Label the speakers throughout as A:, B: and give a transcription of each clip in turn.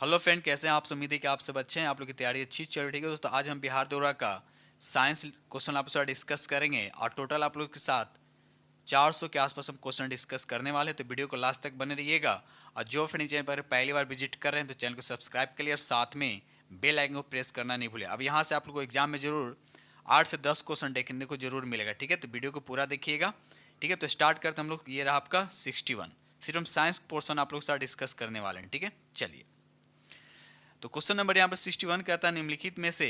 A: Hello friend, कैसे हैं आप? उम्मीद है कि आप सब अच्छे हैं। आप लोग की तैयारी अच्छी चल रही है दोस्तों। आज हम बिहार दौरा का साइंस क्वेश्चन आपके साथ डिस्कस करेंगे और टोटल आप लोग के साथ 400 के आसपास हम क्वेश्चन डिस्कस करने वाले हैं। तो वीडियो को लास्ट तक बने रहिएगा। और जो फ्रेंड चैनल पर पहली बार विजिट कर रहे हैं तो चैनल को सब्सक्राइब करिए और साथ में बेल आइकन को प्रेस करना नहीं भूलिए। अब यहाँ से आप लोग को एग्जाम में जरूर 8 से 10 क्वेश्चन देखने को जरूर मिलेगा। ठीक है, तो वीडियो को पूरा देखिएगा। ठीक है, तो स्टार्ट करते हम लोग। ये रहा आपका 61। सिर्फ हम साइंस पोर्सन आप लोग के साथ डिस्कस करने वाले हैं। ठीक है, चलिए। तो क्वेश्चन नंबर यहाँ पर 61 कहता है, निम्नलिखित में से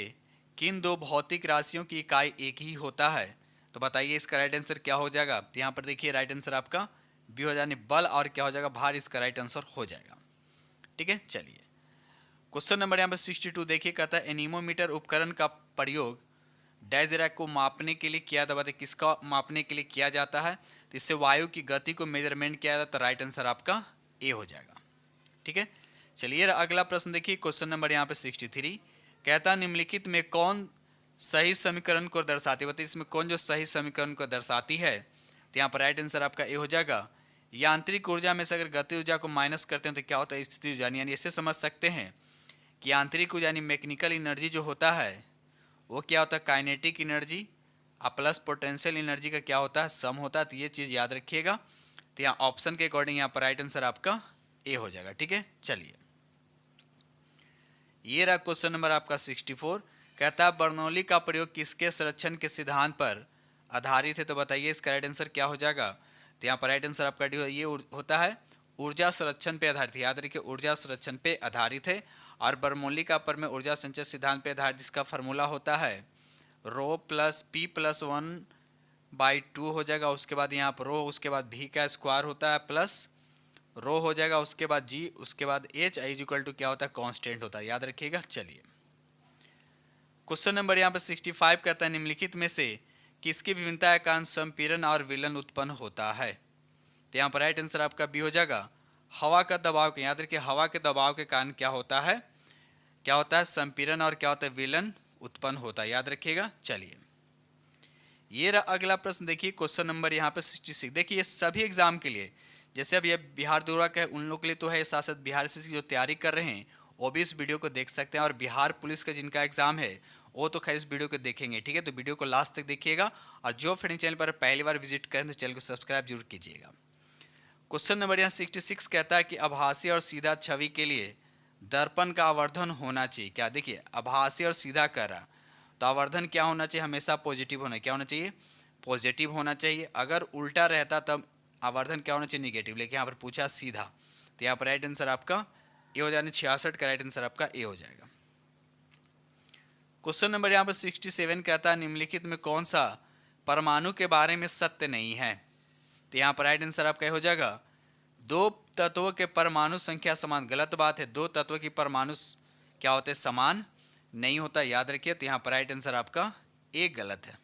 A: किन दो भौतिक राशियों की इकाई एक ही होता है? तो बताइए इसका राइट आंसर क्या हो जाएगा। तो यहाँ पर देखिए राइट आंसर आपका बी हो जाने बल और क्या हो जाएगा भार, इसका राइट आंसर हो जाएगा। ठीक है, चलिए। क्वेश्चन नंबर यहाँ पर 62 देखिए, कहता है एनीमोमीटर उपकरण का प्रयोग डैजरा को मापने के लिए किया जाता है। किसका मापने के लिए किया जाता है? तो इससे वायु की गति को मेजरमेंट किया जाता है। तो राइट आंसर आपका ए हो जाएगा। ठीक है, चलिए अगला प्रश्न देखिए। क्वेश्चन नंबर यहाँ पे 63 कहता है, निम्नलिखित में कौन सही समीकरण को दर्शाती है? बताइए इसमें कौन जो सही समीकरण को दर्शाती है? तो यहाँ पर राइट आंसर आपका ए हो जाएगा। यांत्रिक ऊर्जा में से अगर गति ऊर्जा को माइनस करते हैं तो क्या होता है? स्थिति ऊर्जा। यानी ऐसे समझ सकते हैं कि यांत्रिक ऊर्जा यानी मैकेनिकल एनर्जी जो होता है वो क्या होता है? काइनेटिक एनर्जी और प्लस पोटेंशियल एनर्जी का क्या होता है? सम होता है। तो ये चीज़ याद रखिएगा। तो यहाँ ऑप्शन के अकॉर्डिंग यहाँ पर राइट आंसर आपका ए हो जाएगा। ठीक है, चलिए। ये रहा क्वेश्चन नंबर आपका 64 कहता है, बर्नौली का प्रयोग किसके संरक्षण के सिद्धांत पर आधारित है? तो बताइए इसका राइट आंसर क्या हो जाएगा। तो यहाँ पर राइट आंसर आपका डी ये होता है ऊर्जा संरक्षण पे आधारित। याद रखिए ऊर्जा संरक्षण पे आधारित है। और बर्नौली का पर में ऊर्जा संचय सिद्धांत पे आधारित जिसका फॉर्मूला होता है रो प्लस पी प्लस 1/2 हो जाएगा। उसके बाद यहाँ पर रो, उसके बाद भी का स्क्वायर होता है प्लस रो हो जाएगा, उसके बाद जी, उसके बाद एच इक्वल टू क्या होता है? कांस्टेंट होता है। याद रखिएगा। चलिए क्वेश्चन नंबर यहाँ पे 65 कहता है, निम्नलिखित में से किसकी विभिन्नता के कारण संपीड़न और विलन उत्पन्न होता है? तो यहाँ पर राइट आंसर आपका बी हो जाएगा हवा का दबाव के। याद रखिए हवा के दबाव के कारण क्या होता है? क्या होता है? संपीड़न और क्या होता है? विलन उत्पन्न होता है। याद रखिएगा। चलिए ये रहा अगला प्रश्न देखिए। क्वेश्चन नंबर यहाँ पे 66 देखिए, ये सभी एग्जाम के लिए, जैसे अब ये बिहार दौरा का है उन लोगों के लिए तो है, साथ साथ बिहार से जो तैयारी कर रहे हैं वो भी इस वीडियो को देख सकते हैं। और बिहार पुलिस का जिनका एग्जाम है वो तो खैर इस वीडियो को देखेंगे। ठीक है, तो वीडियो को लास्ट तक देखिएगा। और जो फ्रेंड चैनल पर पहली बार विजिट करें तो चैनल को सब्सक्राइब जरूर कीजिएगा। क्वेश्चन नंबर यहाँ 66 कहता है कि आभासी और सीधा छवि के लिए दर्पण का आवर्धन होना चाहिए। क्या? देखिए आभासी और सीधा कर रहा, तो आवर्धन क्या होना चाहिए? हमेशा पॉजिटिव होना। क्या होना चाहिए? पॉजिटिव होना चाहिए। अगर उल्टा रहता तब आवर्धन क्या होना चाहिए? निगेटिव। लेकिन यहाँ पर पूछा सीधा, तो यहाँ पर राइट आंसर आपका ए हो जाने 66 का राइट आंसर आपका ए हो जाएगा। क्वेश्चन नंबर यहाँ पर 67 कहता है, निम्नलिखित में कौन सा परमाणु के बारे में सत्य नहीं है? तो यहाँ पर राइट आंसर आपका हो जाएगा दो तत्वों के परमाणु संख्या समान। गलत बात है, दो तत्वों की परमाणु क्या होते हैं? समान नहीं होता। याद रखिए। तो यहाँ पर राइट आंसर आपका ए गलत है।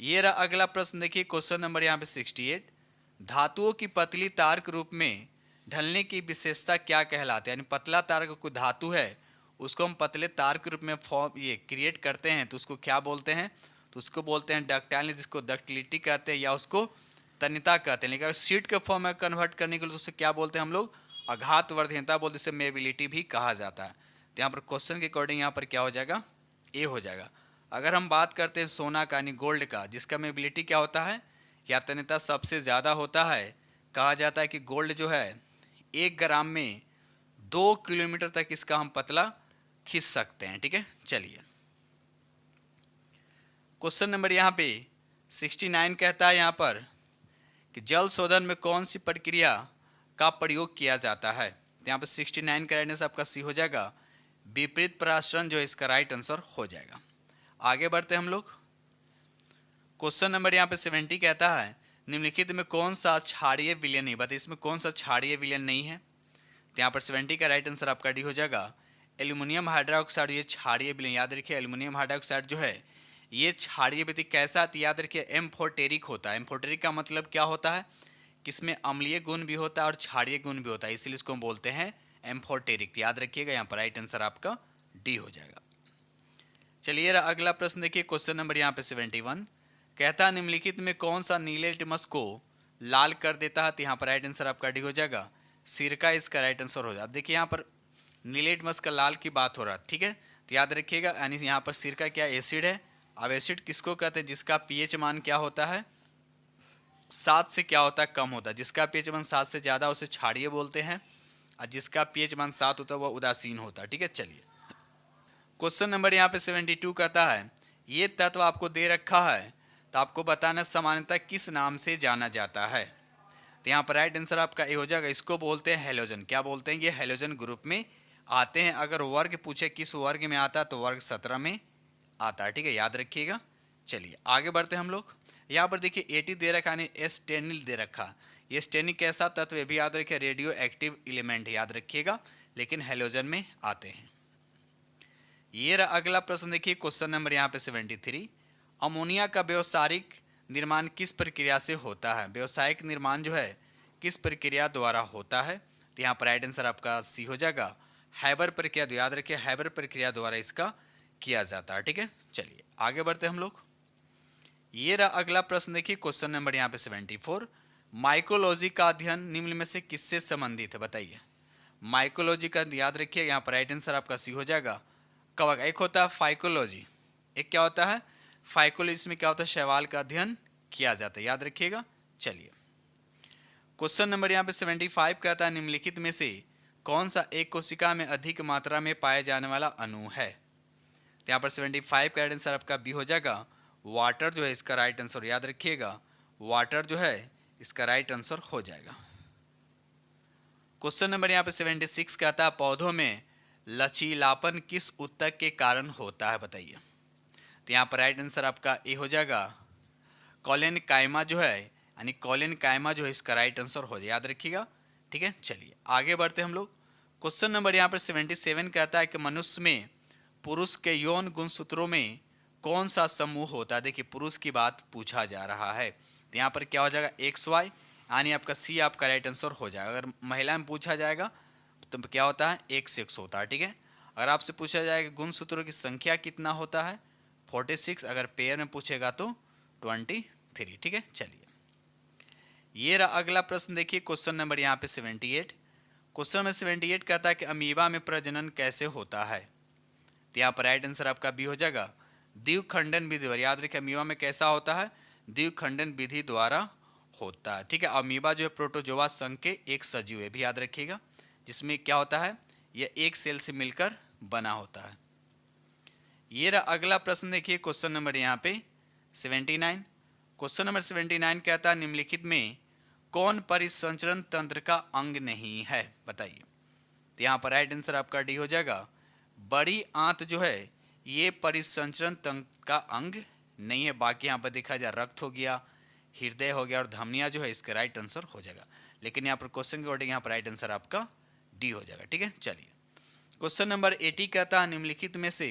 A: ये रहा अगला प्रश्न देखिए। क्वेश्चन नंबर यहाँ पे 68 धातुओं की पतली तार के रूप में ढलने की विशेषता क्या कहलाती है? यानी पतला तार का कोई धातु है उसको हम पतले तार के रूप में फॉर्म ये क्रिएट करते हैं तो उसको क्या बोलते हैं? तो उसको बोलते हैं डक्टाइल, जिसको डक्टिलिटी कहते हैं या उसको तन्यता कहते हैं। लेकिन अगर शीट के फॉर्म में कन्वर्ट करने के लिए तो उसे क्या बोलते हैं हम लोग? आघातवर्धीयता बोलते, इसे मेबिलिटी भी कहा जाता है। तो यहाँ पर क्वेश्चन के अकॉर्डिंग यहाँ पर क्या हो जाएगा? ए हो जाएगा। अगर हम बात करते हैं सोना का यानी गोल्ड का, जिसका मेबिलिटी क्या होता है? या तन्यता सबसे ज़्यादा होता है। कहा जाता है कि गोल्ड जो है 1 ग्राम में 2 किलोमीटर तक इसका हम पतला खींच सकते हैं। ठीक है, चलिए क्वेश्चन नंबर यहाँ पे 69 कहता है यहाँ पर कि जल शोधन में कौन सी प्रक्रिया का प्रयोग किया जाता है? तो यहाँ पे 69 का राइट आंसर आपका सी हो जाएगा विपरीत परासरण, जो इसका राइट आंसर हो जाएगा। आगे बढ़ते हैं हम लोग। क्वेश्चन नंबर यहाँ पे 70 कहता है, निम्नलिखित में कौन सा क्षारीय विलयन नहीं? बताइए इसमें कौन सा क्षारीय विलयन नहीं है? तो यहाँ पर 70 का राइट आंसर आपका डी हो जाएगा एल्यूमिनियम हाइड्रोक्साइड। ये क्षारीय विलयन। याद रखिए एल्यूमिनियम हाइड्रोक्साइड जो है ये क्षारीय विधि कैसा? याद रखिए एम्फोटेरिक होता है। एम्फोटेरिक का मतलब क्या होता है? कि इसमें अम्लीय गुण भी होता है और क्षारीय गुण भी होता है, इसलिए इसको हम बोलते हैं एम्फोटेरिक। याद रखिएगा, यहाँ पर राइट आंसर आपका डी हो जाएगा। चलिए अगला प्रश्न देखिए। क्वेश्चन नंबर यहाँ पे 71 कहता है, निम्नलिखित में कौन सा नीले लिटमस को लाल कर देता है? तो यहाँ पर राइट आंसर आपका डी हो जाएगा सिरका, इसका राइट आंसर हो जाएगा। अब देखिए यहाँ पर नीलेटमस का लाल की बात हो रहा है, ठीक है। तो याद रखिएगा, यानी यहाँ पर सिरका क्या एसिड है। अब एसिड किसको कहते हैं, जिसका पीएच मान क्या होता है, 7 से क्या होता है, कम होता है। जिसका पीएच मान 7 से ज़्यादा उसे क्षारीय बोलते हैं, और जिसका पीएच मान 7 होता है वह उदासीन होता है, ठीक है। चलिए क्वेश्चन नंबर यहाँ पे 72 कहता है, ये तत्व आपको दे रखा है तो आपको बताना सामान्यतः किस नाम से जाना जाता है। तो यहाँ पर राइट आंसर आपका ए हो जाएगा, इसको बोलते हैं हेलोजन। क्या बोलते हैं, ये हेलोजन ग्रुप में आते हैं। अगर वर्ग पूछे किस वर्ग में आता है तो वर्ग 17 में आता है, ठीक है, याद रखिएगा। चलिए आगे बढ़ते हैं हम लोग। यहाँ पर देखिए 80 दे रखा है, एस्टेनिल दे रखा। ये स्टेनिक कैसा तत्व है भी याद रखिए, रेडियो एक्टिव एलिमेंट याद रखिएगा, लेकिन हेलोजन में आते हैं। ये रहा अगला प्रश्न, देखिए क्वेश्चन नंबर यहाँ पे 73, अमोनिया का व्यावसायिक निर्माण किस प्रक्रिया से होता है। व्यावसायिक निर्माण जो है किस प्रक्रिया द्वारा होता है। तो यहाँ पर राइट आंसर आपका सी हो जाएगा, हैबर प्रक्रिया। याद रखिए हैबर प्रक्रिया द्वारा इसका किया जाता है, ठीक है। चलिए आगे बढ़ते हैं हम लोग। ये रहा अगला प्रश्न, देखिए क्वेश्चन नंबर यहाँ पे 74, माइकोलॉजी का अध्ययन निम्न में से किससे संबंधित है, बताइए। माइकोलॉजी का याद रखिए, यहाँ पर राइट आंसर आपका सी हो जाएगा, कवक। एक होता है फाइकोलॉजी, एक क्या होता है फाइकोलॉजी, इसमें क्या होता है शैवाल का अध्ययन किया जाता है, याद रखिएगा। चलिए क्वेश्चन नंबर यहाँ पे 75 कहता है, निम्नलिखित में से कौन सा एक कोशिका में अधिक मात्रा में पाए जाने वाला अणु है। तो यहाँ पर 75 का राइट आंसर आपका बी हो जाएगा, वाटर जो है इसका राइट आंसर, याद रखिएगा वाटर जो है इसका राइट आंसर हो जाएगा। क्वेश्चन नंबर यहाँ पे 76 कहता है, पौधों में लचीलापन किस ऊतक के कारण होता है, बताइए। तो यहाँ पर राइट आंसर आपका ए हो जाएगा, कॉलिन कायमा जो है, यानी कॉलिन कायमा जो है इसका राइट आंसर हो जाए, याद रखिएगा, ठीक है। चलिए आगे बढ़ते हैं हम लोग। क्वेश्चन नंबर यहाँ पर 77 कहता है कि मनुष्य में पुरुष के यौन गुणसूत्रों में कौन सा समूह होता है। देखिए पुरुष की बात पूछा जा रहा है, तो यहाँ पर क्या हो जाएगा XY, यानी आपका सी आपका राइट आंसर हो जाएगा। अगर महिला में पूछा जाएगा तो क्या होता है XX होता है, ठीक है। अगर आपसे पूछा जाएगा गुणसूत्रों की संख्या कितना होता है 46, अगर पेयर में पूछेगा तो 23, ठीक है। चलिए ये रहा अगला प्रश्न, देखिए क्वेश्चन नंबर यहाँ पे 78। क्वेश्चन नंबर 78 कहता है कि अमीबा में प्रजनन कैसे होता है। तो यहाँ पर राइट आंसर आपका बी हो जाएगा, द्विखंडन विधि द्वारा। याद रखिए अमीबा में कैसा होता है, द्विखंडन विधि द्वारा होता है, ठीक है। अमीबा जो है प्रोटोजोआ संघ के एक सजीव है, भी याद रखिएगा, जिसमें क्या होता है यह एक सेल से मिलकर बना होता है। ये रहा अगला प्रश्न, देखिए क्वेश्चन नंबर यहाँ पे 79। क्वेश्चन नंबर 79 कहता है, निम्नलिखित में कौन परिसंचरण तंत्र का अंग नहीं है, बताइए। तो यहाँ पर राइट आंसर आपका डी हो जाएगा, बड़ी आंत जो है ये परिसंचरण तंत्र का अंग नहीं है। बाकी यहाँ पर देखा जाए रक्त हो गया, हृदय हो गया और धमनियाँ जो है इसका राइट आंसर हो जाएगा, लेकिन यहाँ पर क्वेश्चन के अकॉर्डिंग यहाँ पर राइट आंसर आपका डी हो जाएगा, ठीक है। चलिए क्वेश्चन नंबर 80 कहता है, निम्नलिखित में से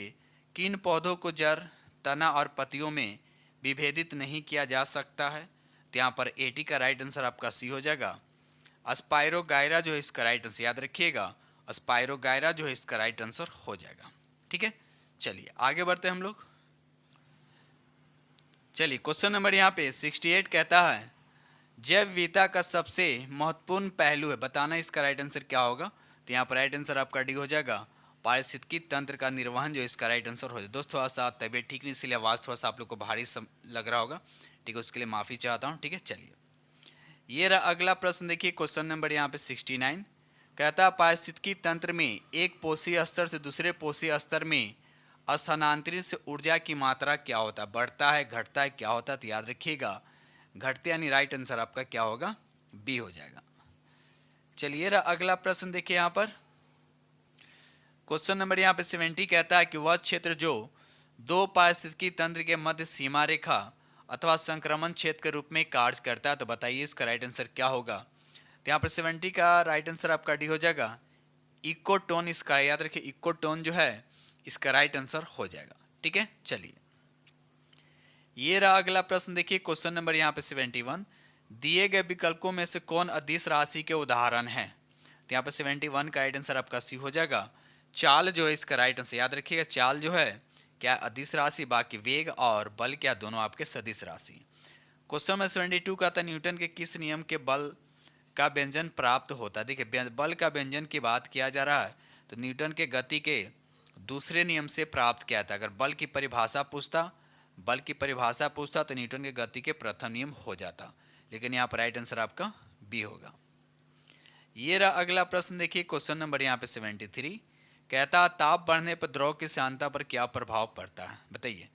A: किन पौधों को जड़, तना और पत्तियों में विभेदित नहीं किया जा सकता है। तो यहाँ पर 80 का राइट आंसर आपका सी हो जाएगा, स्पाइरोगायरा जो है इसका राइट आंसर, याद रखिएगा स्पाइरोगायरा जो है इसका राइट आंसर हो जाएगा, ठीक है। चलिए आगे बढ़ते हैं हम लोग। चलिए क्वेश्चन नंबर यहाँ पे 68 कहता है, जैव विविधता का सबसे महत्वपूर्ण पहलू है, बताना इसका राइट आंसर क्या होगा। तो यहाँ पर राइट आंसर आपका डी हो जाएगा, पारिस्थितिकी तंत्र का निर्वहन जो इसका राइट आंसर हो जाए। दोस्त थोड़ा सा तबीयत ठीक नहीं, इसलिए आवाज़ थोड़ा सा आप लोग को भारी लग रहा होगा, ठीक है, उसके लिए माफ़ी चाहता हूँ, ठीक है। चलिए ये रहा अगला प्रश्न, देखिए क्वेश्चन नंबर यहाँ पे 69 कहता है, पारिस्थितिकी तंत्र में एक पोषी स्तर से दूसरे पोषी स्तर में स्थानांतरित से ऊर्जा की मात्रा क्या होता है, बढ़ता है घटता है क्या होता है। तो याद रखिएगा घटते, यानी राइट आंसर आपका क्या होगा, बी हो जाएगा। चलिए रहा अगला प्रश्न, देखिए यहाँ पर क्वेश्चन नंबर यहाँ पे 70 कहता है कि वह क्षेत्र जो दो पारिस्थितिकी तंत्र के मध्य सीमा रेखा अथवा संक्रमण क्षेत्र के रूप में कार्य करता है। तो बताइए इसका राइट आंसर क्या होगा। तो यहाँ पर 70 का राइट आंसर आपका डी हो जाएगा, इकोटोन इसका, याद रखिए इकोटोन जो है इसका राइट आंसर हो जाएगा, ठीक है। चलिए ये रहा अगला प्रश्न, देखिए क्वेश्चन नंबर यहाँ पे 71, दिए गए विकल्पों में से कौन अदिश राशि के उदाहरण हैं। तो यहाँ पे 71 का राइट आंसर आपका सी हो जाएगा, चाल जो है इसका राइट आंसर, याद रखिएगा चाल जो है क्या अदिश राशि, बाकी वेग और बल क्या दोनों आपके सदिश राशि। क्वेश्चन नंबर 72 का था, न्यूटन के किस नियम के बल का व्यंजन प्राप्त होता है। देखिए बल का व्यंजन की बात किया जा रहा है, तो न्यूटन के गति के दूसरे नियम से प्राप्त किया था। अगर बल की परिभाषा पूछता तो न्यूटन के गति के प्रथम नियम हो जाता, लेकिन यहाँ पर राइट आंसर आपका बी होगा। ये रहा अगला प्रश्न, देखिए क्वेश्चन नंबर यहाँ पे 73। कहता ताप बढ़ने पर द्रव की सांद्रता पर क्या प्रभाव पड़ता है, बताइए।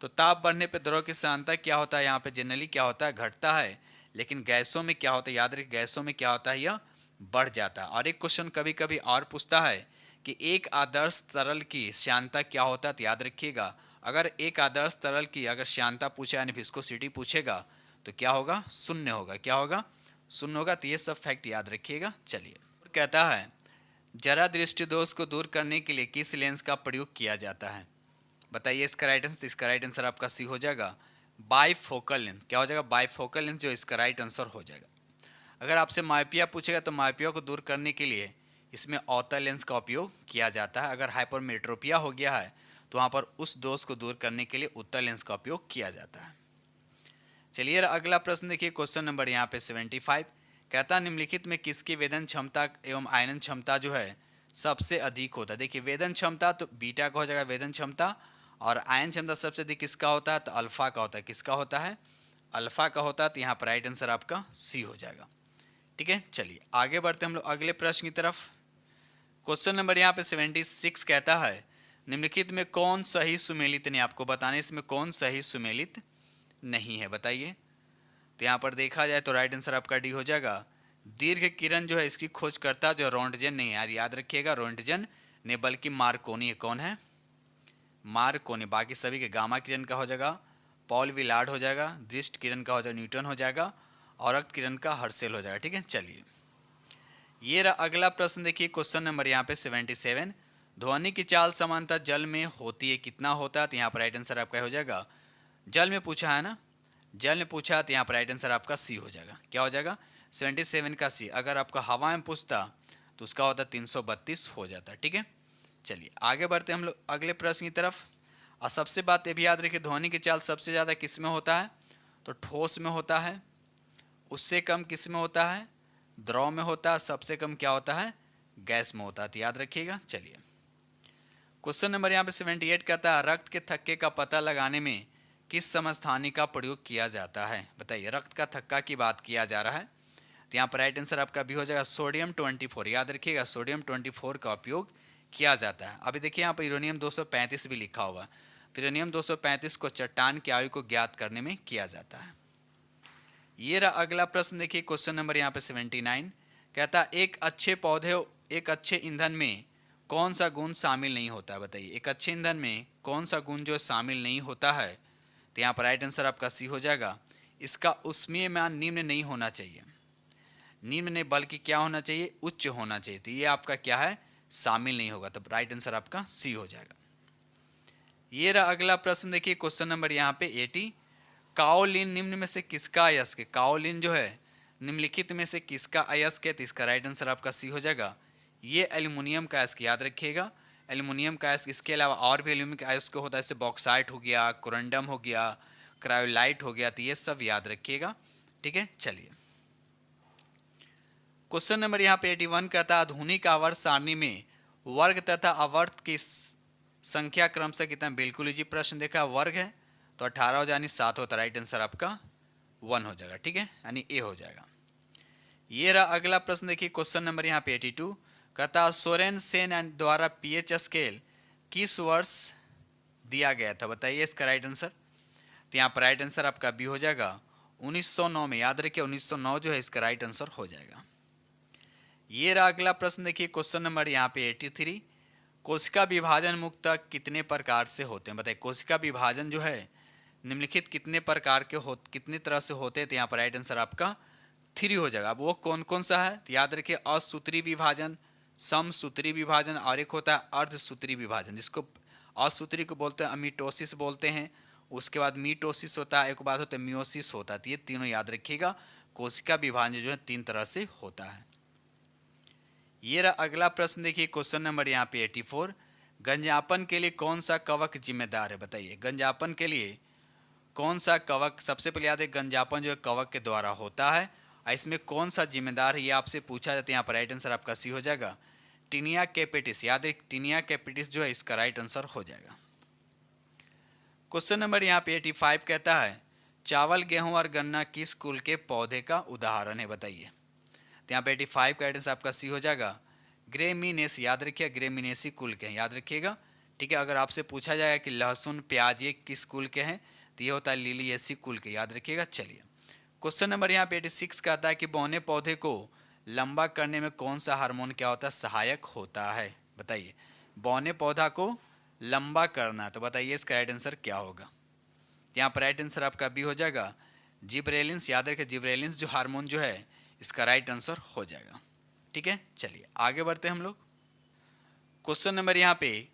A: तो ताप बढ़ने पर द्रव की सांद्रता क्या होता है, यहाँ पे जनरली क्या होता है, घटता है, लेकिन गैसों में क्या होता है, याद रखिए गैसों में क्या होता है, यह बढ़ जाता है। और एक क्वेश्चन कभी कभी और पूछता है कि एक आदर्श तरल की श्यानता क्या होता है, तो याद रखिएगा अगर एक आदर्श तरल की अगर श्यानता पूछे यानी विस्कोसिटी पूछेगा तो क्या होगा, शून्य होगा। क्या होगा, शून्य होगा। तो ये सब फैक्ट याद रखिएगा। चलिए, कहता है जरा दृष्टि दोष को दूर करने के लिए किस लेंस का प्रयोग किया जाता है, बताइए इसका राइट आंसर। इसका राइट आंसर आपका सी हो जाएगा, बाइफोकल लेंस। क्या हो जाएगा, बाइफोकल लेंस, जो इसका राइट आंसर हो जाएगा। अगर आपसे माइपिया पूछेगा तो माइपिया को दूर करने के लिए इसमें अवतल लेंस का उपयोग किया जाता है। अगर हाइपरमेट्रोपिया हो गया है तो वहाँ पर उस दोष को दूर करने के लिए उत्तल लेंस का उपयोग किया जाता है। चलिए अगला प्रश्न देखिए, क्वेश्चन नंबर यहाँ पे 75। कहता निम्नलिखित में किसकी वेदन क्षमता एवं आयनन क्षमता जो है सबसे अधिक होता है। देखिए वेदन क्षमता तो बीटा का हो जाएगा वेदन क्षमता, और आयन क्षमता सबसे अधिक किसका होता है, तो अल्फा का होता है। किसका होता है, अल्फा का होता है। तो यहाँ पर राइट आंसर आपका सी हो जाएगा। ठीक है, चलिए आगे बढ़ते हम लोग अगले प्रश्न की तरफ। क्वेश्चन नंबर यहाँ पे 76 कहता है निम्नलिखित में कौन सही सुमेलित नहीं, आपको बताने इसमें कौन सही सुमेलित नहीं है, बताइए। तो यहाँ पर देखा जाए तो राइट आंसर आपका डी हो जाएगा। दीर्घ किरण जो है इसकी खोज करता जो रोंटगन नहीं है, याद रखिएगा रोंटगन ने, बल्कि मार्कोनी है। कौन है, मार्कोनी। बाकी सभी के गामा किरण का हो जाएगा पॉल विलार्ड हो जाएगा, दृष्ट किरण का हो जाएगा न्यूटन हो जाएगा, और रक्त किरण का हर्सेल हो जाएगा। ठीक है, चलिए ये रहा अगला प्रश्न देखिए, क्वेश्चन नंबर यहाँ पे 77। ध्वनि की चाल समानता जल में होती है, कितना होता है, तो यहाँ पर राइट आंसर आपका हो जाएगा, जल में पूछा है ना, जल में पूछा तो यहाँ पर राइट आंसर आपका सी हो जाएगा। क्या हो जाएगा, 77 का सी। अगर आपका हवा में पूछता तो उसका होता 332 हो जाता। ठीक है, चलिए आगे बढ़ते हम लोग अगले प्रश्न की तरफ। और सबसे बात ये भी याद रखिए, ध्वनि की चाल सबसे ज़्यादा किस में होता है, तो ठोस में होता है। उससे कम किस में होता है, द्रव में होता है। सबसे कम क्या होता है, गैस में होता है। तो याद रखिएगा। चलिए क्वेश्चन नंबर यहाँ पे 78 कहता है रक्त के थक्के का पता लगाने में किस समस्थानी का प्रयोग किया जाता है, बताइए। रक्त का थक्का की बात किया जा रहा है, तो यहाँ पर राइट आंसर आपका भी हो जाएगा सोडियम 24। याद रखिएगा सोडियम 24 का उपयोग किया जाता है। अभी देखिए यहाँ पर यूरेनियम 235 भी लिखा हुआ, तो यूरेनियम 235 को चट्टान की आयु को ज्ञात करने में किया जाता है। ये रहा अगला प्रश्न देखिए, क्वेश्चन नंबर यहाँ पे 79। कहता एक अच्छे पौधे एक अच्छे ईंधन में कौन सा गुण शामिल नहीं होता है, बताइए। एक अच्छे ईंधन में कौन सा गुण जो शामिल नहीं होता है, तो यहाँ पर राइट आंसर आपका सी हो जाएगा। इसका उष्मीय मान निम्न नहीं होना चाहिए, निम्न नहीं बल्कि क्या होना चाहिए, उच्च होना चाहिए। तो ये आपका क्या है, शामिल नहीं होगा, तब राइट आंसर आपका सी हो जाएगा। ये रहा अगला प्रश्न देखिए, क्वेश्चन नंबर यहाँ पे 80। काओलिन निम्न में से किसका अयस्क है, काओलिन जो है निम्नलिखित में से किसका अयस्क है, तो इसका राइट आंसर आपका सी हो जाएगा। ये एल्युमिनियम का अयस्क, याद रखिएगा एल्युमिनियम का अयस्क। इसके अलावा और भी एल्युमिनियम का अयस्क होता है, जैसे बॉक्साइट हो गया, कोरंडम हो गया, क्रायोलाइट हो गया, तो ये सब याद रखिएगा। ठीक है, चलिए क्वेश्चन नंबर यहाँ पे 81 कहता है आधुनिक आवर्त सारणी में वर्ग तथा आवर्त की संख्या क्रम से कितना, बिल्कुल इजी प्रश्न देखा, वर्ग है तो 18 हो जानी 7 होता, राइट आंसर आपका 1 हो जाएगा। ठीक है, यानी ए हो जाएगा। ये रहा अगला प्रश्न देखिए, क्वेश्चन नंबर यहाँ पे 82 कहता सोरेन सेन द्वारा पीएच स्केल किस वर्ष दिया गया था, बताइए इसका राइट आंसर। तो यहाँ पर राइट आंसर आपका बी हो जाएगा 1909 में, याद रखिए 1909 जो है इसका राइट आंसर हो जाएगा। ये रहा अगला प्रश्न देखिए, क्वेश्चन नंबर यहाँ पे 83। कोशिका विभाजन मुक्तक कितने प्रकार से होते हैं, बताइए। कोशिका विभाजन जो है निम्नलिखित कितने प्रकार के कितने तरह से होते हैं, तो यहाँ पर राइट आंसर आपका 3 हो जाएगा। अब वो कौन कौन सा है, तो याद रखिए असूत्री विभाजन, समसूत्री विभाजन, और एक होता है अर्धसूत्री विभाजन, जिसको असूत्री को बोलते हैं अमीटोसिस बोलते हैं। उसके बाद मीटोसिस होता है, एक बाद होता है मियोसिस होता है। तो ये तीनों याद रखिएगा, कोशिका विभाजन जो है 3 तरह से होता है। ये रहा अगला प्रश्न देखिए, क्वेश्चन नंबर यहाँ पे 84। गंजापन के लिए कौन सा कवक जिम्मेदार है, बताइए। गंजापन के लिए कौन सा कवक, सबसे पहले याद है गंजापन जो है कवक के द्वारा होता है, और इसमें कौन सा जिम्मेदार है ये आपसे पूछा जाता है। यहाँ पर राइट आंसर आपका सी हो जाएगा, टीनिया कैपिटिस, याद रखिए टीनिया कैपिटिस जो है इसका राइट आंसर हो जाएगा। क्वेश्चन नंबर यहाँ पे 85 कहता है चावल, गेहूं और गन्ना किस कुल के पौधे का उदाहरण है, बताइए। तो यहाँ पे 85 का आंसर आपका सी हो जाएगा ग्रेमिनेसी, याद रखिए ग्रेमिनेसी कुल के हैं, याद रखिएगा। ठीक है, अगर आपसे पूछा जाएगा कि लहसुन प्याज ये किस कुल के हैं तो ये होता है लिलिएसी कुल के, याद रखिएगा। चलिए क्वेश्चन नंबर यहाँ पे 86 कहता है कि बौने पौधे को लंबा करने में कौन सा हार्मोन क्या होता है, सहायक होता है, बताइए। बौने पौधा को लंबा करना, तो बताइए इसका राइट आंसर क्या होगा। यहाँ पर राइट आंसर आपका बी हो जाएगा जिब्रेलिन्स, याद रखिए जिब्रेलिन्स जो हार्मोन जो है इसका राइट आंसर हो जाएगा। ठीक है, चलिए आगे बढ़ते हैं हम लोग। क्वेश्चन नंबर यहाँ पे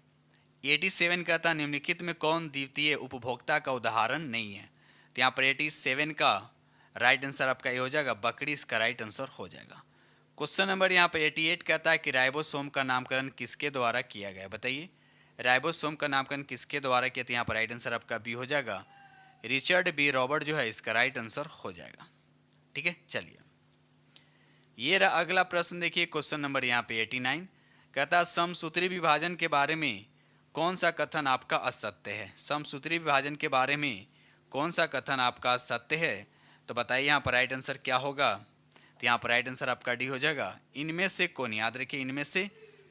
A: 87 कहता निम्नलिखित में कौन द्वितीय उपभोक्ता का उदाहरण नहीं है। तो यहाँ पर 87 का राइट आंसर आपका ये हो जाएगा बकरी, इसका राइट आंसर हो जाएगा। क्वेश्चन नंबर यहाँ पे 88 कहता है कि राइबोसोम का नामकरण किसके द्वारा किया गया, बताइए। राइबोसोम का नामकरण किसके द्वारा किया, तो यहाँ पर राइट आंसर आपका बी हो जाएगा रिचर्ड बी रॉबर्ट जो है इसका राइट आंसर हो जाएगा। ठीक है, चलिए ये रहा अगला प्रश्न, देखिए क्वेश्चन नंबर यहाँ पे 89 कहता है समसूत्री विभाजन के बारे में कौन सा कथन आपका असत्य है। समसूत्री विभाजन के बारे में कौन सा कथन आपका असत्य है, तो बताइए यहाँ पर राइट आंसर क्या होगा। तो यहाँ पर राइट आंसर आपका डी हो जाएगा इनमें से कौन, याद रखिए इनमें से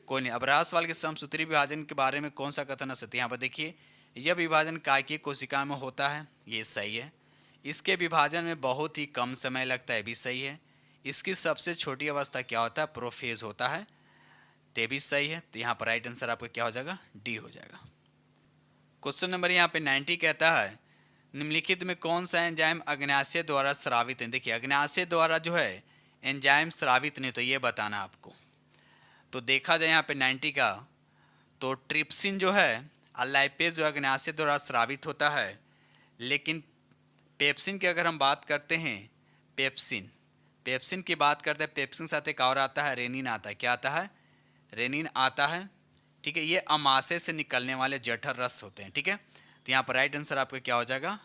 A: कौन। अब रहा सवाल के समसूत्री विभाजन के बारे में कौन सा कथन असत्य, यहाँ पर देखिए यह विभाजन काय की कोशिका में होता है, ये सही है। इसके विभाजन में बहुत ही कम समय लगता है, भी सही है। इसकी सबसे छोटी अवस्था क्या होता है, प्रोफेज होता है, ते भी सही है। तो यहाँ पर राइट आंसर आपका क्या हो जाएगा, डी हो जाएगा। क्वेश्चन नंबर यहाँ पे 90 कहता है निम्नलिखित में कौन सा एंजाइम अग्न्याशय द्वारा स्रावित है। देखिए अग्न्याशय द्वारा जो है एंजाइम स्रावित नहीं, तो ये बताना आपको। तो देखा जाए यहाँ पे 90 का, तो ट्रिप्सिन जो है लाइपेज जो अग्न्याशय द्वारा स्रावित होता है, लेकिन पेप्सिन की अगर हम बात करते हैं, पेप्सिन की बात करते हैं, पेप्सिन साथ एक और आता है रेनिन आता है, क्या आता है, रेनिन आता है। ठीक है, ये अमाशय से निकलने वाले जठर रस होते हैं। ठीक है, तो यहाँ पर राइट आंसर आपका क्या हो जाएगा,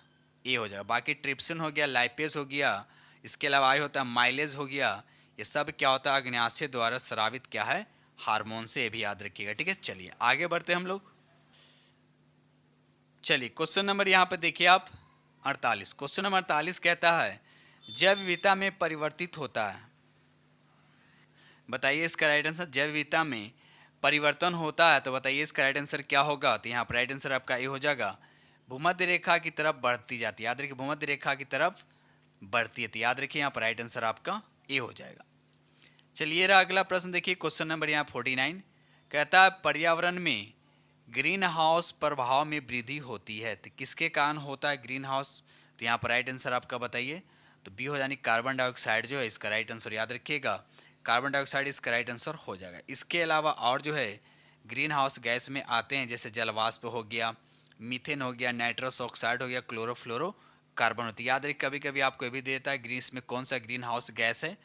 A: ए हो जाएगा। बाकी ट्रिप्सिन हो गया, लाइपेज हो गया, इसके अलावा आई होता है माइलेज हो गया, ये सब क्या होता है अग्न्याशय द्वारा स्रावित क्या है, हार्मोन से, ये भी याद रखिएगा। ठीक है, चलिए आगे बढ़ते हैं हम लोग। चलिए क्वेश्चन नंबर यहाँ पे देखिए आप 48, क्वेश्चन नंबर 48 कहता है जैव विविधता में परिवर्तित होता है, बताइए इसका राइट आंसर। जैव विविधता में परिवर्तन होता है, तो बताइए इसका राइट आंसर क्या होगा। तो यहाँ पर राइट आंसर आपका ये हो जाएगा भूमध्य रेखा की तरफ बढ़ती जाती है, याद रखिए भूमध्य रेखा की तरफ बढ़ती है, तो याद रखिए यहाँ पर राइट आंसर आपका ए हो जाएगा। चलिए रहा अगला प्रश्न, देखिए क्वेश्चन नंबर यहाँ 49 कहता है पर्यावरण में ग्रीन हाउस प्रभाव में वृद्धि होती है, तो किसके कारण होता है ग्रीन हाउस। तो यहाँ पर राइट आंसर आपका बताइए, तो बी हो यानी कार्बन डाइऑक्साइड जो है इसका राइट आंसर, याद रखिएगा कार्बन डाइऑक्साइड इसका राइट आंसर हो जाएगा। इसके अलावा और जो है ग्रीन हाउस गैस में आते हैं, जैसे जलवाष्प हो गया, मीथेन हो गया, नाइट्रस ऑक्साइड हो गया, क्लोरोफ्लोरो कार्बन होती है। याद रखिए कभी कभी आपको ये भी देता है ग्रीस में कौन सा ग्रीन हाउस गैस है।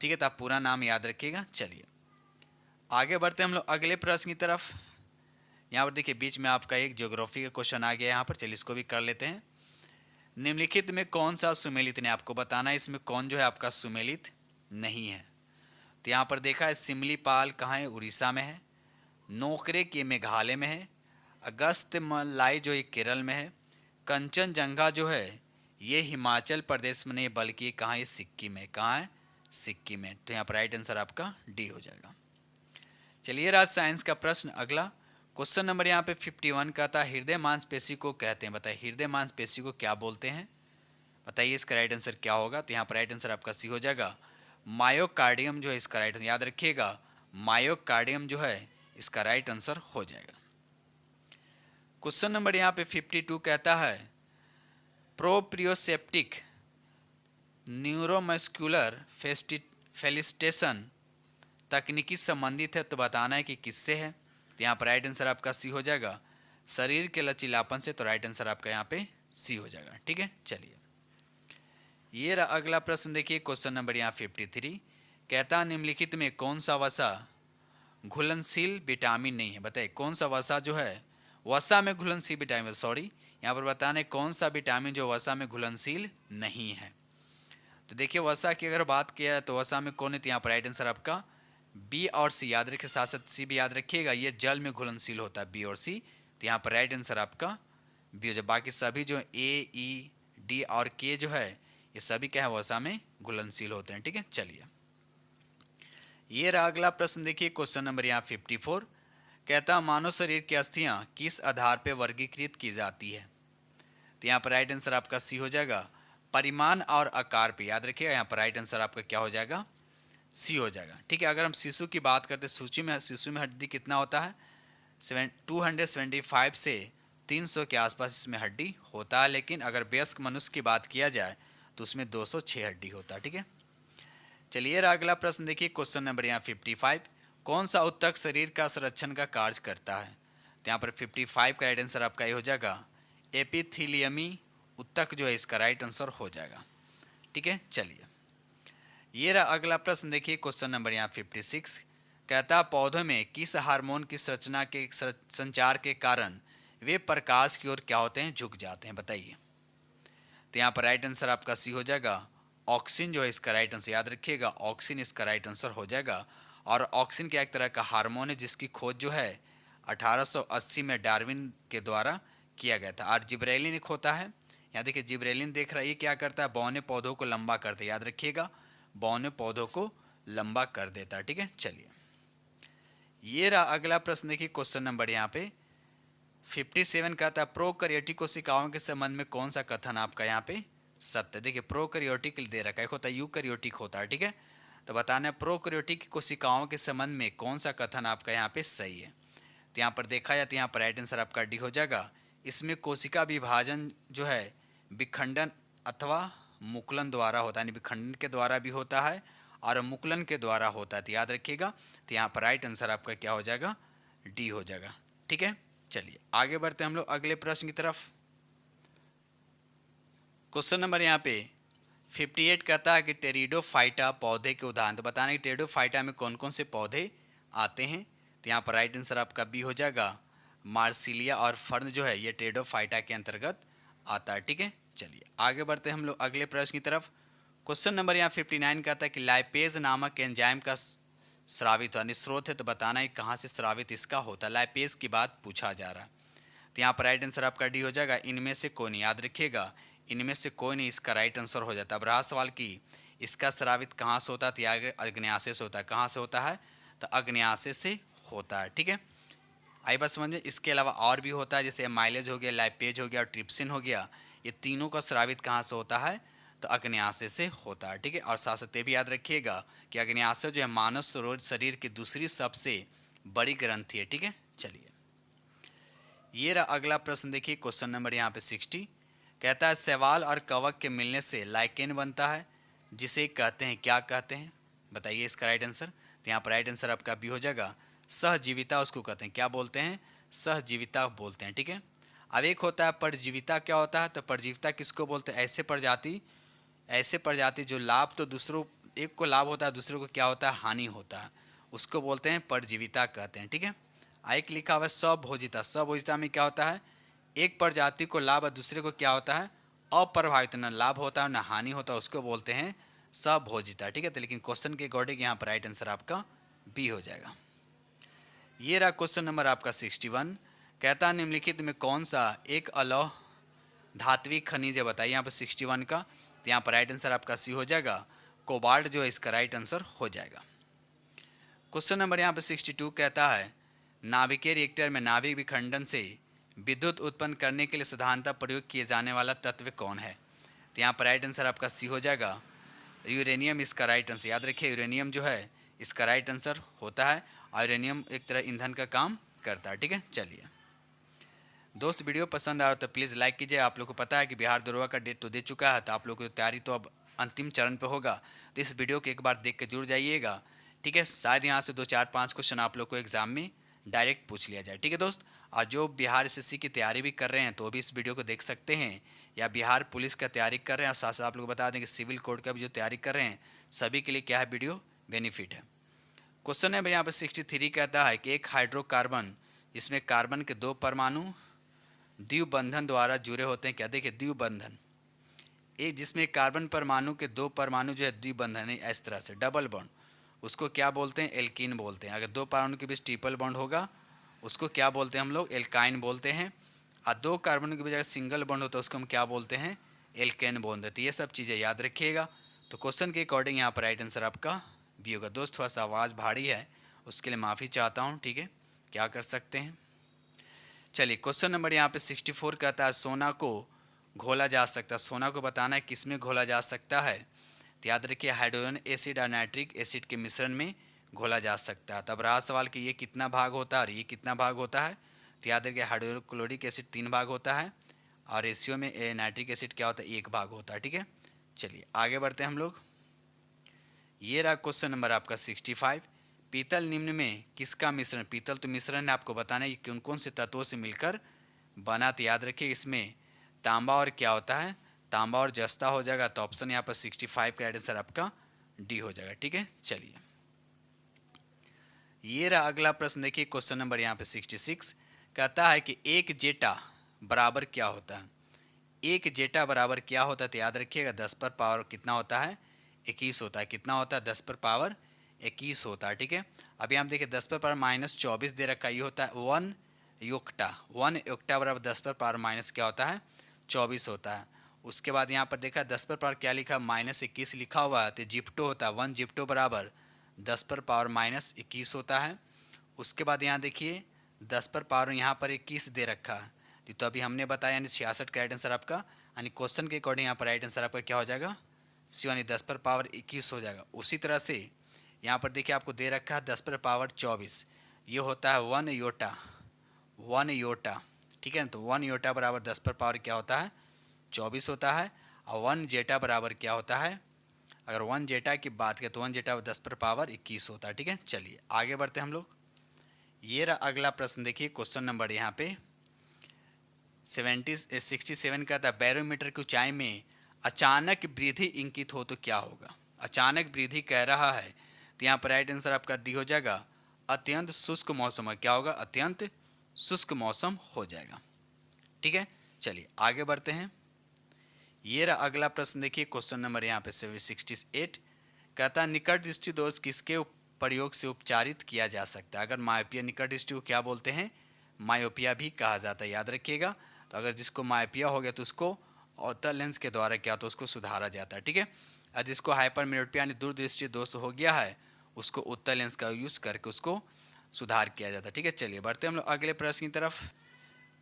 A: ठीक है, तो आप पूरा नाम याद रखिएगा। चलिए आगे बढ़ते हैं हम लोग अगले प्रश्न की तरफ। यहाँ पर देखिए बीच में आपका एक ज्योग्राफी का क्वेश्चन आ गया यहाँ पर, चलिए इसको भी कर लेते हैं। निम्नलिखित में कौन सा सुमेलित नहीं, आपको बताना है इसमें कौन जो है आपका सुमेलित नहीं है। तो यहाँ पर देखा है सिमलीपाल कहाँ है, उड़ीसा में है। नोकरेक ये मेघालय में है। अगस्त्यमलाई जो ये केरल में है। कंचनजंगा जो है ये हिमाचल प्रदेश में नहीं बल्कि कहाँ है, सिक्किम में। कहाँ है, सिक्किम में। तो यहाँ पर राइट आंसर आपका डी हो जाएगा। चलिए राज साइंस का प्रश्न अगला, क्वेश्चन नंबर यहाँ पे 51 का था हृदय मांसपेशी को कहते हैं, बताइए हृदय मांसपेशी को क्या बोलते हैं, बताइए इसका राइट आंसर क्या होगा। तो यहाँ पर राइट आंसर आपका सी हो जाएगा मायोकार्डियम जो है इसका राइट आंसर, याद रखिएगा मायोकार्डियम जो है इसका राइट आंसर हो जाएगा। क्वेश्चन नंबर यहाँ पे 52 कहता है प्रोप्रियोसेप्टिक न्यूरोमस्कुलर फेलिस्टेशन तकनीकी संबंधित है, तो बताना है कि किससे है। तो यहाँ पर राइट आंसर आपका सी हो जाएगा शरीर के लचीलापन से, तो राइट आंसर आपका यहाँ पे सी हो जाएगा। ठीक है, चलिए ये रहा अगला प्रश्न, देखिए क्वेश्चन नंबर यहाँ 53 कहता निम्नलिखित में कौन सा वसा घुलनशील विटामिन नहीं है, बताइए कौन सा वसा जो है वसा में घुलनशील विटामिन, सॉरी यहाँ पर बताना है कौन सा विटामिन जो वसा में घुलनशील नहीं है। तो देखिए वसा की अगर बात किया तो वसा में कौन है, तो यहाँ पर राइट आंसर आपका बी और सी याद रखिए, साथ साथ सी भी याद रखिएगा, ये जल में घुलनशील होता है बी और सी। तो यहाँ पर राइट आंसर आपका बी हो जाए। बाकी सभी जो ए, ई, डी और के जो है ये सभी क्या है वसा में घुलनशील होते हैं। ठीक है, चलिए ये रहा अगला प्रश्न। देखिए क्वेश्चन नंबर यहाँ 54 कहता मानव शरीर की अस्थियां किस आधार पर वर्गीकृत की जाती है। तो यहाँ पर राइट आंसर आपका सी हो जाएगा, परिमाण और आकार पे। याद रखिएगा यहाँ पर राइट आंसर आपका क्या हो जाएगा, सी हो जाएगा। ठीक है, अगर हम शिशु की बात करते हैं, शिशु में हड्डी कितना होता है 275 से 300 के आसपास इसमें हड्डी होता है, लेकिन अगर वयस्क मनुष्य की बात किया जाए तो उसमें 206 हड्डी होता है। ठीक है, चलिए अगला प्रश्न देखिए क्वेश्चन नंबर यहाँ 55 कौन सा उत्तक शरीर का संरक्षण का कार्य करता है। तो यहाँ पर 55 का राइट आंसर आपका ये हो जाएगा एपिथीलियमी उत्तक जो है इसका राइट आंसर हो जाएगा। ठीक है, चलिए ये रहा अगला प्रश्न। देखिए क्वेश्चन नंबर यहाँ 56 कहता पौधों में किस हार्मोन की संरचना के संचार के कारण वे प्रकाश की ओर क्या होते हैं, झुक जाते हैं, बताइए। तो यहाँ पर राइट आंसर आपका सी हो जाएगा, ऑक्सिन जो है इसका राइट आंसर। याद रखिएगा ऑक्सिन इसका राइट आंसर हो जाएगा। और ऑक्सिन क्या एक तरह का हार्मोन है जिसकी खोज जो है 1880 में डार्विन के द्वारा किया गया था। और जिब्रेलिन एक होता है, यहाँ देखिए जिब्रेलिन देख रहा है, ये क्या करता है बौने पौधों को लंबा करता है। याद रखिएगा बौने पौधों को लंबा कर देता है। ठीक है, चलिए ये रहा अगला प्रश्न। देखिए क्वेश्चन नंबर यहाँ पे 57 कहता है प्रोकैरियोटिक कोशिकाओं के संबंध में कौन सा कथन आपका यहाँ पे सत्य। देखिए प्रोकैरियोटिक दे रखा है, एक होता है यूकैरियोटिक होता है। ठीक है, तो बताना है प्रोकैरियोटिक कोशिकाओं के संबंध में कौन सा कथन आपका यहाँ पे सही है। तो यहाँ पर देखा जाए तो यहाँ पर राइट आंसर आपका डी हो जाएगा। इसमें कोशिका विभाजन जो है विखंडन अथवा मुकुलन द्वारा होता है, यानी विखंडन के द्वारा भी होता है और मुकुलन के द्वारा होता है। तो याद रखिएगा, तो यहाँ पर राइट आंसर आपका क्या हो जाएगा, डी हो जाएगा। ठीक है, चलिए आगे बढ़ते हैं हम लोग अगले प्रश्न की तरफ। क्वेश्चन नंबर यहाँ पे 58 कहता है कि टेरिडोफाइटा पौधे के उदाहरण। तो बताना कि टेरिडोफाइटा में कौन कौन से पौधे आते हैं। तो यहाँ पर राइट आंसर आपका बी हो जाएगा, मार्सिलिया और फर्न जो है ये टेरिडोफाइटा के अंतर्गत आता है। ठीक है, चलिए आगे बढ़ते हैं हम लोग अगले प्रश्न की तरफ। क्वेश्चन नंबर यहाँ 59 कहता है कि लाइपेज नामक एंजाइम का स्रावित यानी स्रोत है। तो बताना है कहाँ से स्रावित इसका होता है, लाइपेज की बात पूछा जा रहा है। तो यहाँ पर राइट आंसर आपका डी हो जाएगा, इनमें से कोई नहीं। याद रखिएगा इनमें से कोई नहीं इसका राइट आंसर हो जाता है। अब रहा सवाल की इसका स्रावित कहाँ से होता है, तो आगे अग्न्याशय से होता है। कहाँ से होता है, तो अग्न्याशय से होता है। ठीक है, आई बात समझ में। इसके अलावा और भी होता है, जैसे माइलेज हो गया, लाइपेज हो गया और ट्रिप्सिन हो गया, ये तीनों का स्रावित कहाँ से होता है, तो अग्न्याशय से होता है। ठीक है, और साथ साथ ये भी याद रखिएगा कि अग्न्याशय जो है मानव शरीर की दूसरी सबसे बड़ी ग्रंथि है। ठीक है, चलिए ये रहा अगला प्रश्न। देखिए क्वेश्चन नंबर यहाँ पे 60 कहता है शैवाल और कवक के मिलने से लाइकेन बनता है, जिसे कहते हैं क्या कहते हैं, बताइए इसका राइट आंसर। तो यहाँ पर राइट आंसर आपका बी हो जाएगा, सहजीविता उसको कहते हैं। क्या बोलते हैं, सहजीविता बोलते हैं। ठीक है, अब एक होता है परजीविता। क्या होता है, तो परजीविता किसको बोलते हैं, ऐसे प्रजाति जो लाभ तो दूसरों एक को लाभ होता है दूसरों को क्या होता है हानि होता है, उसको बोलते हैं परजीविता कहते हैं। ठीक है, एक लिखा हुआ है स्वभोजिता। स्वभोजिता में क्या होता है, एक प्रजाति को लाभ और दूसरे को क्या होता है अप्रभावित, न लाभ होता है न हानि होता है, उसको बोलते हैं स्वभोजिता। ठीक है, तो लेकिन क्वेश्चन के अकॉर्डिंग यहाँ पर राइट आंसर आपका बी हो जाएगा। ये रहा क्वेश्चन नंबर आपका 61 कहता है निम्नलिखित में कौन सा एक अलौह धात्विक खनिज है, बताइए यहाँ पर 61 का। तो यहाँ पर राइट आंसर आपका सी हो जाएगा, कोबाल्ट जो है इसका राइट आंसर हो जाएगा। क्वेश्चन नंबर यहाँ पर 62 कहता है नाभिकीय रिएक्टर में नाभिक विखंडन से विद्युत उत्पन्न करने के लिए साधारणतः प्रयोग किए जाने वाला तत्व कौन है। तो यहाँ पर राइट आंसर आपका सी हो जाएगा, यूरेनियम इसका राइट आंसर। याद रखिए यूरेनियम जो है इसका राइट आंसर होता है, और यूरेनियम एक तरह ईंधन का काम करता है। ठीक है, चलिए दोस्त वीडियो पसंद आ रहा तो प्लीज़ लाइक कीजिए। आप लोग को पता है कि बिहार दरोगा का डेट तो दे चुका है, तो आप लोग की तैयारी तो अब अंतिम चरण पे होगा, तो इस वीडियो को एक बार देख के जुड़ जाइएगा। ठीक है, शायद यहाँ से 2 4 5 क्वेश्चन आप लोग को एग्जाम में डायरेक्ट पूछ लिया जाए। ठीक है दोस्त, और जो बिहार एसएससी की तैयारी भी कर रहे हैं तो भी इस वीडियो को देख सकते हैं, या बिहार पुलिस का तैयारी कर रहे हैं और साथ साथ आप लोग को बता दें कि सिविल कोड का भी जो तैयारी कर रहे हैं सभी के लिए क्या है वीडियो बेनिफिट है। क्वेश्चन है यहाँ पर 63 कहता है कि एक हाइड्रोकार्बन जिसमें कार्बन के 2 परमाणु द्विबंधन द्वारा जुड़े होते हैं। क्या देखिए द्विबंधन, एक जिसमें कार्बन परमाणु के 2 परमाणु जो है द्विबंधन है, इस तरह से डबल बॉन्ड, उसको क्या बोलते हैं, एल्कीन बोलते हैं। अगर दो परमाणु के बीच ट्रिपल बॉन्ड होगा उसको क्या बोलते हैं हम लोग, एल्काइन बोलते हैं। और दो कार्बन के बीच अगर सिंगल बॉन्ड होता है उसको हम क्या बोलते हैं, एल्केन बोलते हैं। तो ये सब चीज़ें याद रखिएगा। तो क्वेश्चन के अकॉर्डिंग यहाँ पर राइट आंसर आपका बी होगा। दोस्त थोड़ा सा आवाज़ भारी है उसके लिए माफ़ी चाहता हूँ, ठीक है, क्या कर सकते हैं। चलिए क्वेश्चन नंबर यहाँ पे 64 कहता है सोना को घोला जा सकता है। सोना को बताना है किस में घोला जा सकता है। तो याद रखिए हाइड्रोजन एसिड और नाइट्रिक एसिड के मिश्रण में घोला जा सकता है। तब रहा सवाल कि ये कितना भाग होता है और ये कितना भाग होता है। तो याद रखिए हाइड्रोक्लोरिक एसिड 3 भाग होता है और रेशियो में नाइट्रिक एसिड क्या होता है, 1 भाग होता है, ठीक है। चलिए आगे बढ़ते हैं हम लोग। ये रहा क्वेश्चन नंबर आपका 65। पीतल निम्न में किसका मिश्रण, पीतल तो मिश्रण है, आपको बताना है कि कौन से तत्वों से मिलकर बना। तो याद रखिए इसमें तांबा और क्या होता है, तांबा और जस्ता हो जाएगा। तो ऑप्शन यहाँ पर 65 का राइट आंसर आपका डी हो जाएगा, ठीक है। चलिए ये रहा अगला प्रश्न, देखिए क्वेश्चन नंबर यहाँ पे 66 कहता है कि एक जेटा बराबर क्या होता है। एक जेटा बराबर क्या होता है। तो याद रखिएगा 10 पर पावर कितना होता है, 21 होता है। कितना होता है, 10 पर पावर 21 होता है, ठीक है। अभी हम देखिए 10 पर पावर -24 दे रखा है, ये होता है 1 योक्टा। 1 योक्टा बराबर 10 पर पावर माइनस क्या होता है, 24 होता है। उसके बाद यहाँ पर देखा 10 पर पावर क्या लिखा, -21 लिखा हुआ है। तो जिप्टो होता है 1 जिप्टो बराबर 10 पर पावर -21 होता है। उसके बाद यहाँ देखिए 10 पर पावर यहाँ पर 21 दे रखा है। तो अभी हमने बताया यानी 66 का राइट आंसर आपका, यानी क्वेश्चन के अकॉर्डिंग यहाँ पर राइट आंसर आपका क्या हो जाएगा, सी यानी 10 पर पावर 21 हो जाएगा। उसी तरह से यहाँ पर देखिए आपको दे रखा है 10 पर पावर 24, ये होता है 1 योटा, 1 योटा, ठीक है ना। तो 1 योटा बराबर 10 पर पावर क्या होता है, 24 होता है। और 1 जेटा बराबर क्या होता है, अगर 1 जेटा की बात करें तो 1 जेटा 10 पर पावर 21 होता है, ठीक है। चलिए आगे बढ़ते हैं हम लोग। ये रहा अगला प्रश्न, देखिए क्वेश्चन नंबर यहाँ पे 67 का था बैरोमीटर की ऊंचाई में अचानक वृद्धि इंकित हो तो क्या होगा। अचानक वृद्धि कह रहा है तो यहाँ पर राइट आंसर आपका डी हो जाएगा। अत्यंत शुष्क मौसम है, क्या होगा, अत्यंत शुष्क मौसम हो जाएगा, ठीक है। चलिए आगे बढ़ते हैं। ये रहा अगला प्रश्न, देखिए क्वेश्चन नंबर यहाँ पे 68 कहता है निकट दृष्टि दोष किसके प्रयोग से उपचारित किया जा सकता है। अगर मायोपिया, निकट दृष्टि को क्या बोलते हैं, मायोपिया भी कहा जाता है, याद रखिएगा। तो अगर जिसको मायोपिया हो गया तो उसको अवतल लेंस के द्वारा क्या तो उसको सुधारा जाता है, ठीक है। और जिसको हाइपर मेरोपिया यानी दूरदृष्टि दोष हो गया है उसको उत्तल लेंस का यूज करके उसको सुधार किया जाता है, ठीक है। चलिए बढ़ते हैं हम लोग अगले प्रश्न की तरफ।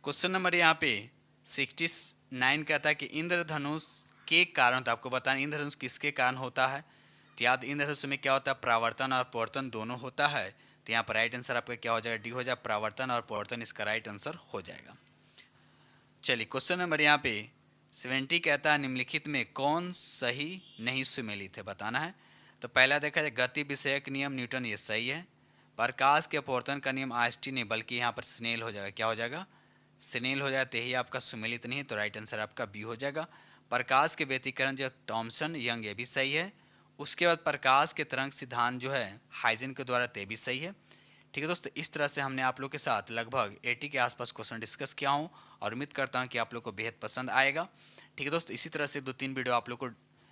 A: क्वेश्चन नंबर यहाँ पे 69 कहता है कि इंद्रधनुष के कारण, तो आपको बताना इंद्रधनुष किसके कारण होता है। तो याद इंद्रधनुष में क्या होता है, परावर्तन और परावर्तन दोनों होता है। तो यहाँ पर राइट आंसर आपका क्या हो जाएगा, डी हो जाएगा, परावर्तन और परावर्तन इसका राइट आंसर हो जाएगा। चलिए क्वेश्चन नंबर यहाँ पे 70 कहता है निम्नलिखित में कौन सही नहीं सुमेलित है, बताना है। तो पहला देखा जाए गति विषयक नियम न्यूटन, ये सही है। प्रकाश के अपवर्तन का नियम आइंस्टीन नहीं बल्कि यहाँ पर स्नेल हो जाएगा, क्या हो जाएगा, स्नेल हो जाएगा। यही आपका सुमेलित नहीं है, तो राइट आंसर आपका बी हो जाएगा। प्रकाश के व्यतिकरण जो थॉमसन यंग, ये भी सही है। उसके बाद प्रकाश के तरंग सिद्धांत जो है हाइजन के द्वारा, ते भी सही है, ठीक है दोस्तों। इस तरह से हमने आप लोग के साथ लगभग 80 के आसपास क्वेश्चन डिस्कस किया हूँ और उम्मीद करता हूँ कि आप लोग को बेहद पसंद आएगा, ठीक है दोस्तों। इसी तरह से 2-3 वीडियो आप लोग को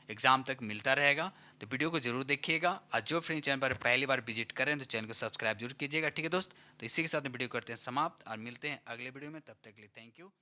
A: एग्जाम तक मिलता रहेगा, तो वीडियो को जरूर देखिएगा। और जो फ्रेंड चैनल पर पहली बार विजिट करें तो चैनल को सब्सक्राइब जरूर कीजिएगा, ठीक है दोस्त। तो इसी के साथ वीडियो करते हैं समाप्त और मिलते हैं अगले वीडियो में, तब तक के लिए थैंक यू।